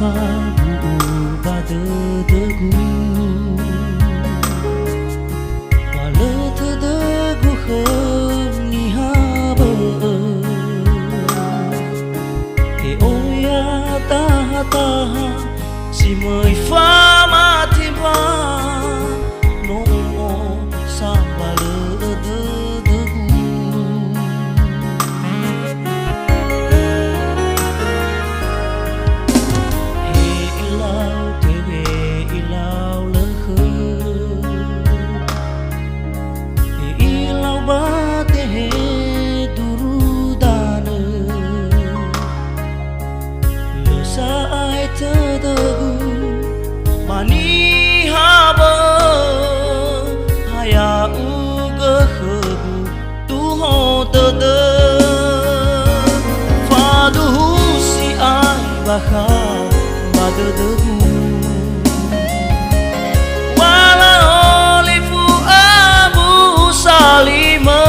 pha bu ba de gu ba le de gu khom ni ha bơ e oya ta si mới pha ma tim pha no sa ba le de gu mani haba haya uga khabu tu ho de fa du si ai ba kha ba de wala olifu abu salima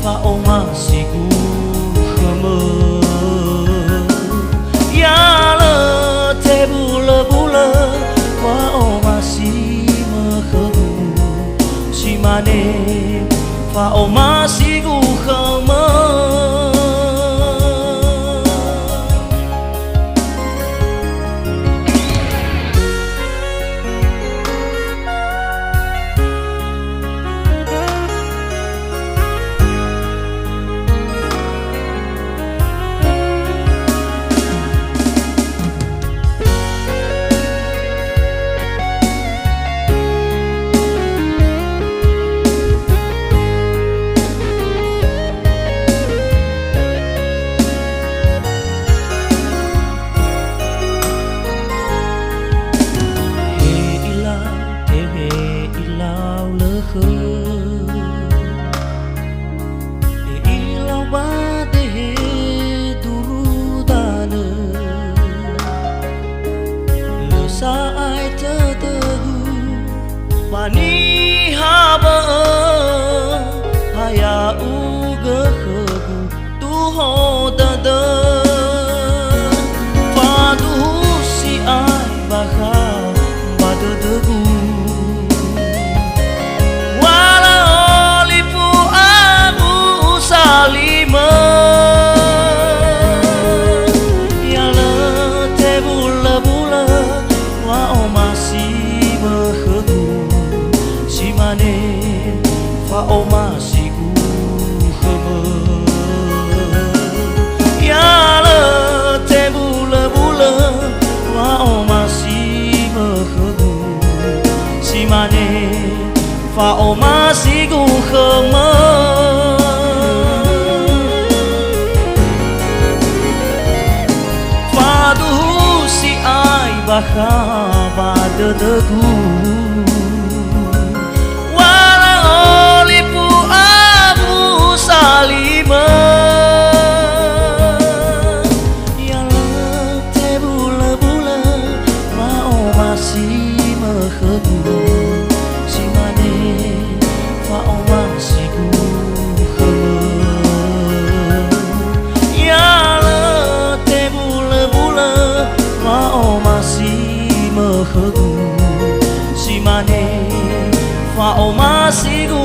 fa oma sigu khama ya la te bula wa oma si ma khabu si mane fa oma sigu khama mani haba haya uga khabu tu ho de fa du si ai ba kha ba de gu wala olifu abu salima ya la te bula wa oma si ma khabu mane fa oma sigu khama ya la te bula wa oma si ma khabu si mane fa oma sigu khama fa du si ai ba kha ba de gu salima ya la te bula wa oma si ma khabu si mane fa oma sigu khama ya la te bula wa oma si ma khabu si mane fa oma sigu